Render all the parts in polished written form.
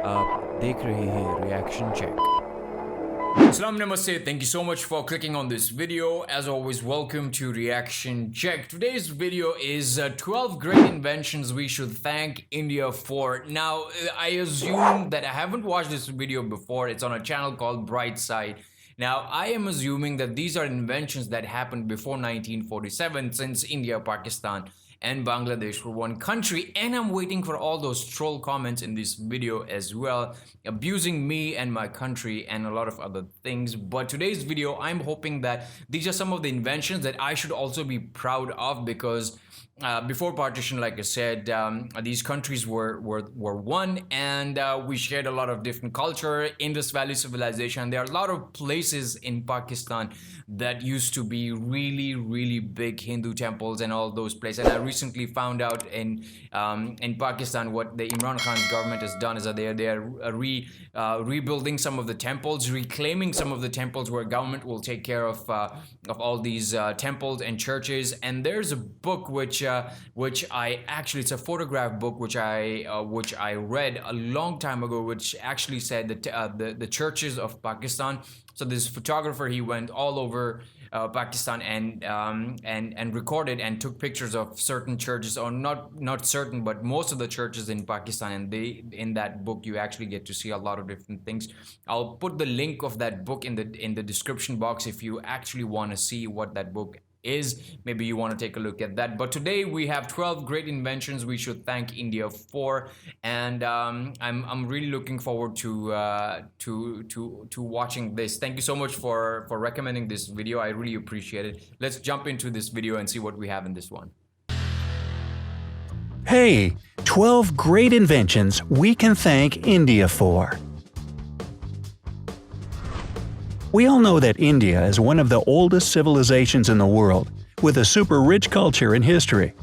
आप देख रहे हैं reaction check. Salam Namaste, thank you so much for clicking on this video. As always, welcome to Reaction Check. Today's video is 12 great inventions we should thank India for. Now, I assume that I haven't watched this video before. It's on a channel called Bright Side. Now, I am assuming that these are inventions that happened before 1947, since India, Pakistan, and Bangladesh were one country, and I'm waiting for all those troll comments in this video as well, abusing me and my country and a lot of other things. But today's video, I'm hoping that these are some of the inventions that I should also be proud of, because before partition, like I said, these countries were one, and we shared a lot of different culture. Indus Valley civilization. There are a lot of places in Pakistan that used to be really big Hindu temples and all those places. And I recently found out in Pakistan what the Imran Khan's government has done is that they are rebuilding some of the temples, reclaiming some of the temples, where government will take care of all these temples and churches. And there's a book which I actually, it's a photograph book which I read a long time ago, which actually said that the churches of Pakistan. So this photographer, he went all over Pakistan and recorded and took pictures of certain churches, or not certain, but most of the churches in Pakistan. And in that book you actually get to see a lot of different things. I'll put the link of that book in the description box if you actually want to see what that book is. Maybe you want to take a look at that. But today we have 12 great inventions we should thank India for, and I'm really looking forward to watching this. Thank you so much for recommending this video. I really appreciate it. Let's jump into this video and see what we have in this one. Hey, 12 great inventions we can thank India for. We all know that India is one of the oldest civilizations in the world, with a super rich culture and history.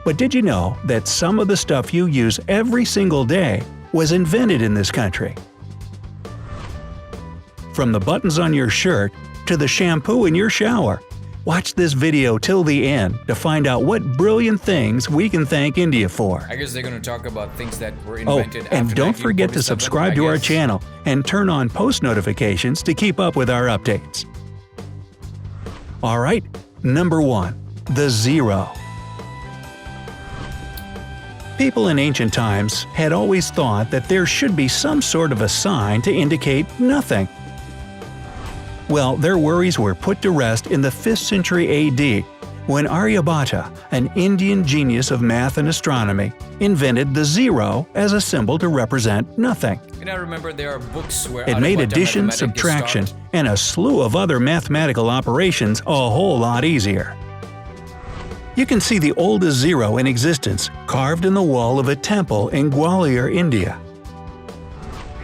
But did you know that some of the stuff you use every single day was invented in this country? From the buttons on your shirt to the shampoo in your shower, watch this video till the end to find out what brilliant things we can thank India for. I guess they're going to talk about things that were invented after 1947. And don't forget to subscribe to our channel and turn on post notifications to keep up with our updates. Alright, number 1. The zero. People in ancient times had always thought that there should be some sort of a sign to indicate nothing. Well, their worries were put to rest in the 5th century AD, when Aryabhata, an Indian genius of math and astronomy, invented the zero as a symbol to represent nothing. And I remember there are books where it made addition, subtraction, and a slew of other mathematical operations a whole lot easier. You can see the oldest zero in existence carved in the wall of a temple in Gwalior, India.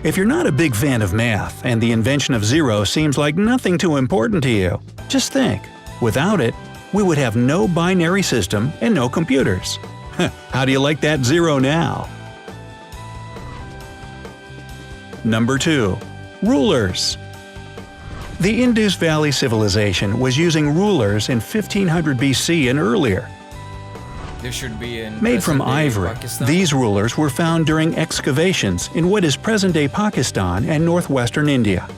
If you're not a big fan of math and the invention of zero seems like nothing too important to you, just think, without it, we would have no binary system and no computers. How do you like that zero now? Number 2. Rulers. The Indus Valley civilization was using rulers in 1500 BC and earlier. Should be in Made from ivory, Pakistan. These rulers were found during excavations in what is present-day Pakistan and northwestern India.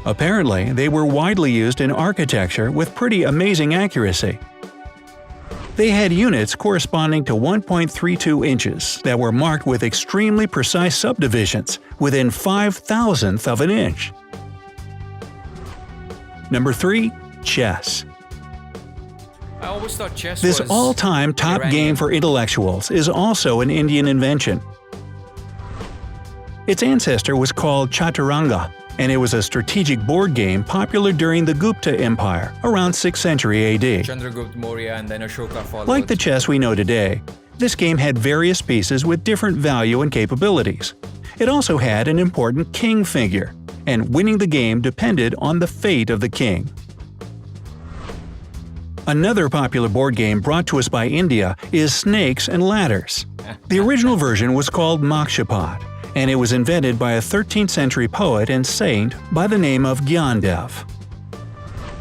Apparently, they were widely used in architecture with pretty amazing accuracy. They had units corresponding to 1.32 inches that were marked with extremely precise subdivisions within 5,000th of an inch. Number 3. Chess. I always thought chess This was all-time top Iranian. game for intellectuals is also an Indian invention. Its ancestor was called Chaturanga, and it was a strategic board game popular during the Gupta Empire around 6th century AD. Chandragupta Maurya and then Ashoka followed. Like the chess we know today, this game had various pieces with different value and capabilities. It also had an important king figure, and winning the game depended on the fate of the king. Another popular board game brought to us by India is Snakes and Ladders. The original version was called Mokshapat, and it was invented by a 13th century poet and saint by the name of Gyandev.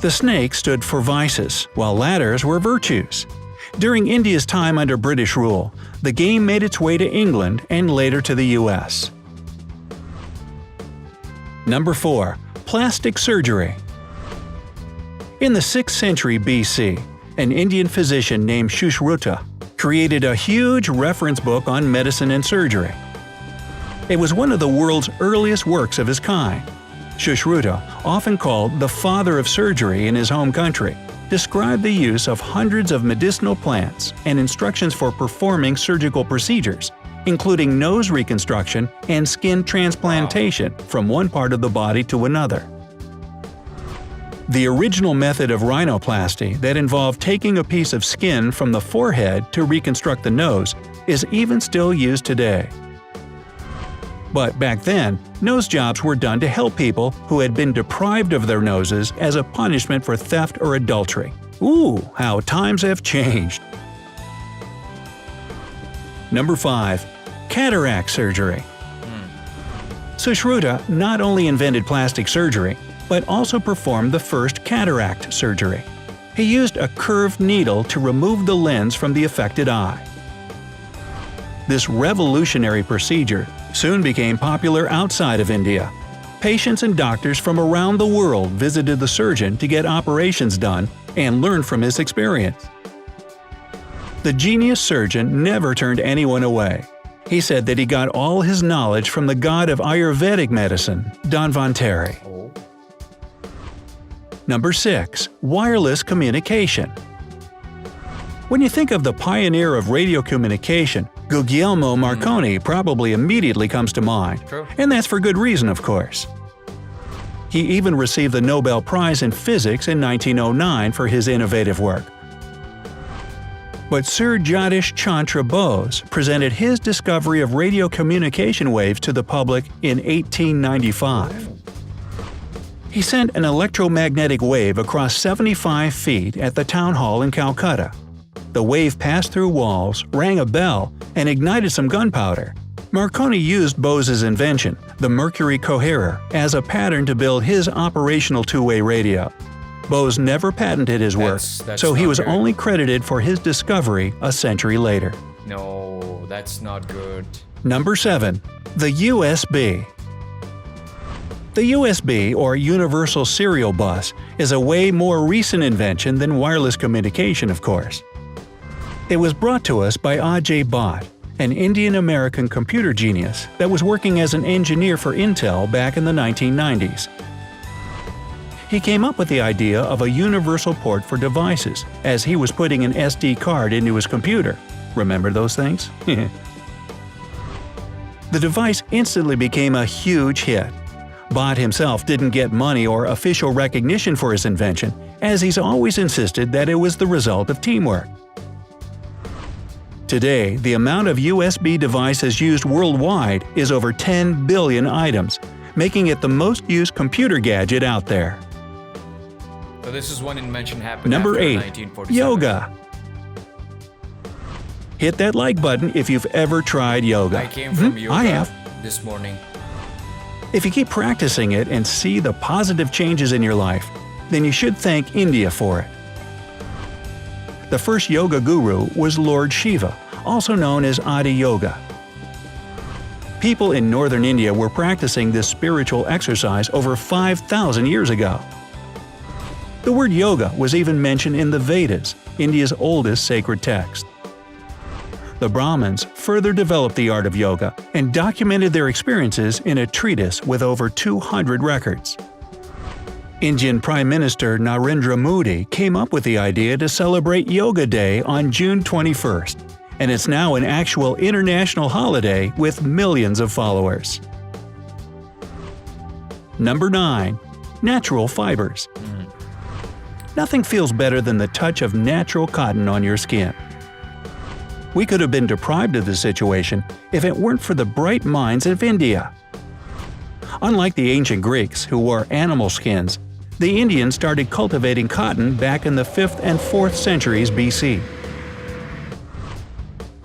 The snake stood for vices, while ladders were virtues. During India's time under British rule, the game made its way to England and later to the US. Number 4. Plastic surgery. In the 6th century BC, an Indian physician named Sushruta created a huge reference book on medicine and surgery. It was one of the world's earliest works of his kind. Sushruta, often called the father of surgery in his home country, described the use of hundreds of medicinal plants and instructions for performing surgical procedures, including nose reconstruction and skin transplantation from one part of the body to another. The original method of rhinoplasty that involved taking a piece of skin from the forehead to reconstruct the nose is even still used today. But back then, nose jobs were done to help people who had been deprived of their noses as a punishment for theft or adultery. Ooh, how times have changed! Number 5. Cataract surgery. Sushruta not only invented plastic surgery, but also performed the first cataract surgery. He used a curved needle to remove the lens from the affected eye. This revolutionary procedure soon became popular outside of India. Patients and doctors from around the world visited the surgeon to get operations done and learn from his experience. The genius surgeon never turned anyone away. He said that he got all his knowledge from the god of Ayurvedic medicine, Dhanvantari. Number 6. Wireless communication. When you think of the pioneer of radio communication, Guglielmo Marconi probably immediately comes to mind. True. And that's for good reason, of course. He even received the Nobel Prize in Physics in 1909 for his innovative work. But Sir Jagdish Chandra Bose presented his discovery of radio communication waves to the public in 1895. He sent an electromagnetic wave across 75 feet at the town hall in Calcutta. The wave passed through walls, rang a bell, and ignited some gunpowder. Marconi used Bose's invention, the mercury coherer, as a pattern to build his operational two-way radio. Bose never patented his work, so he was good. only credited for his discovery a century later. No, that's not good. Number 7. The USB. The USB, or Universal Serial Bus, is a way more recent invention than wireless communication, of course. It was brought to us by Ajay Bhatt, an Indian-American computer genius that was working as an engineer for Intel back in the 1990s. He came up with the idea of a universal port for devices as he was putting an SD card into his computer. Remember those things? The device instantly became a huge hit. Bhatt himself didn't get money or official recognition for his invention, as he's always insisted that it was the result of teamwork. Today, the amount of USB devices used worldwide is over 10 billion items, making it the most used computer gadget out there. So this is one invention happened Number after 8. 1947. Yoga. Hit that like button if you've ever tried yoga. I came from yoga I have. this morning. If you keep practicing it and see the positive changes in your life, then you should thank India for it. The first yoga guru was Lord Shiva, also known as Adi Yoga. People in northern India were practicing this spiritual exercise over 5,000 years ago. The word yoga was even mentioned in the Vedas, India's oldest sacred text. The Brahmins further developed the art of yoga and documented their experiences in a treatise with over 200 records. Indian Prime Minister Narendra Modi came up with the idea to celebrate Yoga Day on June 21st, and it's now an actual international holiday with millions of followers. Number 9. Natural fibers. Nothing feels better than the touch of natural cotton on your skin. We could have been deprived of this situation if it weren't for the bright minds of India. Unlike the ancient Greeks, who wore animal skins, the Indians started cultivating cotton back in the 5th and 4th centuries BC.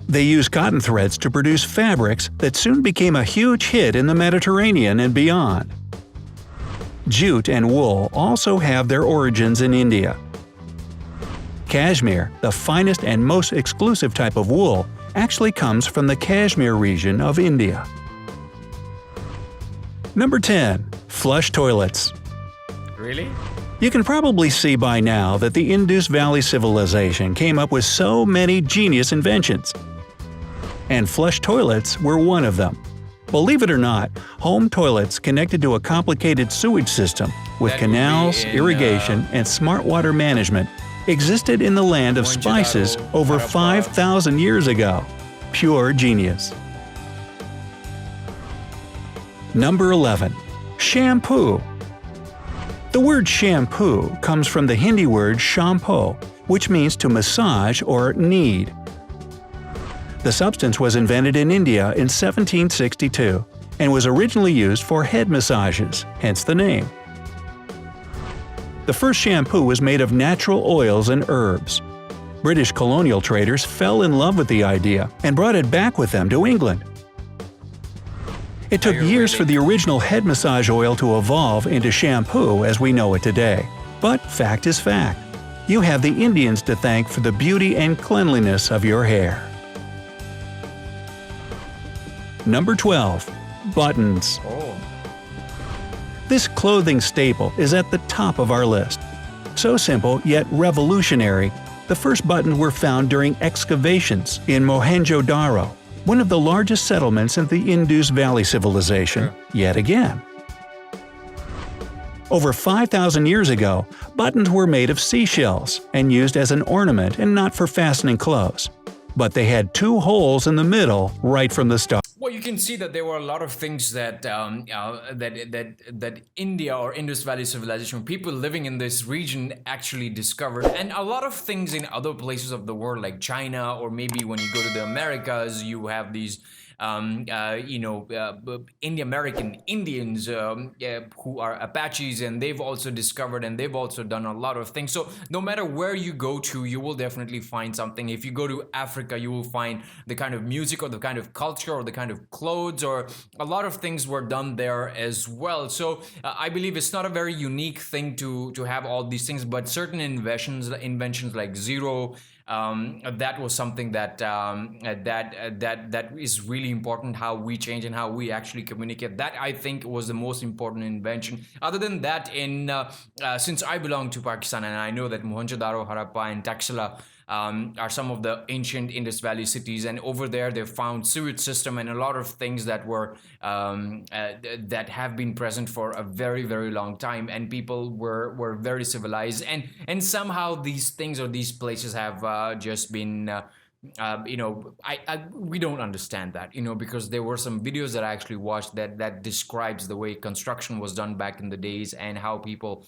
They used cotton threads to produce fabrics that soon became a huge hit in the Mediterranean and beyond. Jute and wool also have their origins in India. Cashmere, the finest and most exclusive type of wool, actually comes from the Kashmir region of India. Number 10. Flush toilets. Really? You can probably see by now that the Indus Valley civilization came up with so many genius inventions. And flush toilets were one of them. Believe it or not, home toilets connected to a complicated sewage system with That would be canals, in, irrigation, and smart water management existed in the land of spices over 5,000 years ago. Pure genius. Number 11. Shampoo. The word shampoo comes from the Hindi word shampoo, which means to massage or knead. The substance was invented in India in 1762 and was originally used for head massages, hence the name. The first shampoo was made of natural oils and herbs. British colonial traders fell in love with the idea and brought it back with them to England. It took years for the original head massage oil to evolve into shampoo as we know it today. But fact is fact. You have the Indians to thank for the beauty and cleanliness of your hair. Number 12. Buttons. Oh. This clothing staple is at the top of our list. So simple yet revolutionary, the first buttons were found during excavations in Mohenjo-Daro, one of the largest settlements in the Indus Valley civilization, yet again. Over 5,000 years ago, buttons were made of seashells and used as an ornament and not for fastening clothes. But they had 2 holes in the middle right from the start. Well, you can see that there were a lot of things that that India or Indus Valley civilization, people living in this region actually discovered, and a lot of things in other places of the world, like China, or maybe when you go to the Americas, you have these American Indians who are Apaches, and they've also discovered and they've also done a lot of things. So no matter where you go to, you will definitely find something. If you go to Africa, you will find the kind of music or the kind of culture or the kind of clothes, or a lot of things were done there as well. So I believe it's not a very unique thing to have all these things, but certain inventions like zero, that was something that that is really important, how we change and how we actually communicate. That, I think, was the most important invention. Other than that, since I belong to Pakistan, and I know that Mohenjo-Daro, Harappa, and Taxila are some of the ancient Indus Valley cities, and over there they found sewage system and a lot of things that were that have been present for a very, very long time, and people were very civilized, and somehow these things or these places have just been we don't understand that, because there were some videos that I actually watched that describes the way construction was done back in the days and how people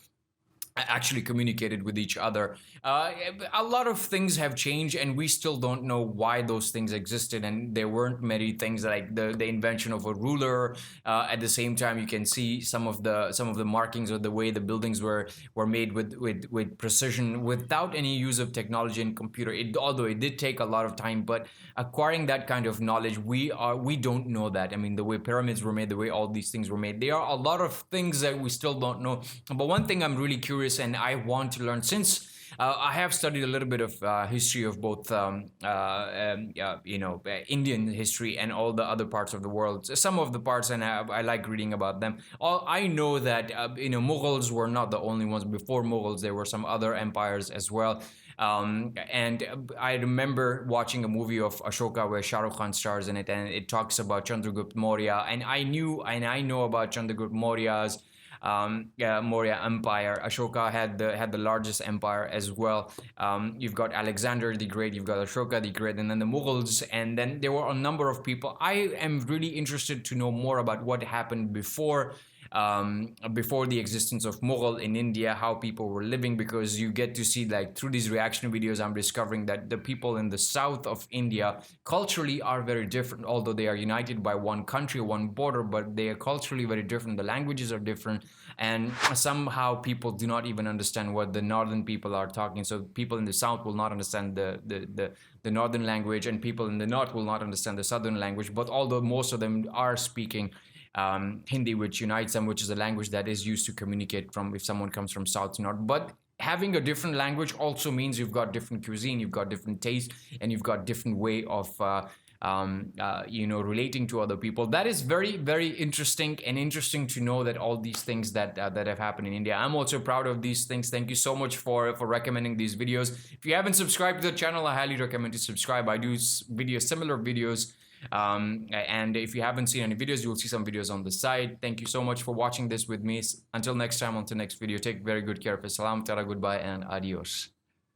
actually communicated with each other. A lot of things have changed, and we still don't know why those things existed, and there weren't many things like the invention of a ruler. At the same time, you can see some of the markings or the way the buildings were made with precision, without any use of technology and computer. Although it did take a lot of time, but acquiring that kind of knowledge, we don't know that. I mean, the way pyramids were made, the way all these things were made, there are a lot of things that we still don't know. But one thing I'm really curious and I want to learn, since I have studied a little bit of history of both Indian history and all the other parts of the world. Some of the parts, and I like reading about them. I know that Mughals were not the only ones. Before Mughals, there were some other empires as well. And I remember watching a movie of Ashoka where Shah Rukh Khan stars in it, and it talks about Chandragupta Maurya, and I know about Chandragupta Maurya's Maurya Empire. Ashoka had the largest empire as well. You've got Alexander the Great, you've got Ashoka the Great, and then the Mughals, and then there were a number of people. I am really interested to know more about what happened before the existence of Mughal in India, how people were living, because you get to see, like, through these reaction videos, I'm discovering that the people in the south of India culturally are very different, although they are united by one country, one border, but they are culturally very different. The languages are different, and somehow people do not even understand what the northern people are talking. So people in the south will not understand the northern language, and people in the north will not understand the southern language, but although most of them are speaking Hindi, which unites them, which is a language that is used to communicate from if someone comes from south to north. But having a different language also means you've got different cuisine, you've got different taste, and you've got different way of relating to other people. That is very, very interesting, and interesting to know that all these things that have happened in India. I'm also proud of these things. Thank you so much for recommending these videos. If you haven't subscribed to the channel, I highly recommend to subscribe. I do similar videos. And if you haven't seen any videos, you will see some videos on the side. Thank you so much for watching this with me. Until next time, on to the next video, take very good care of yourself. Salam, tara, goodbye, and adios.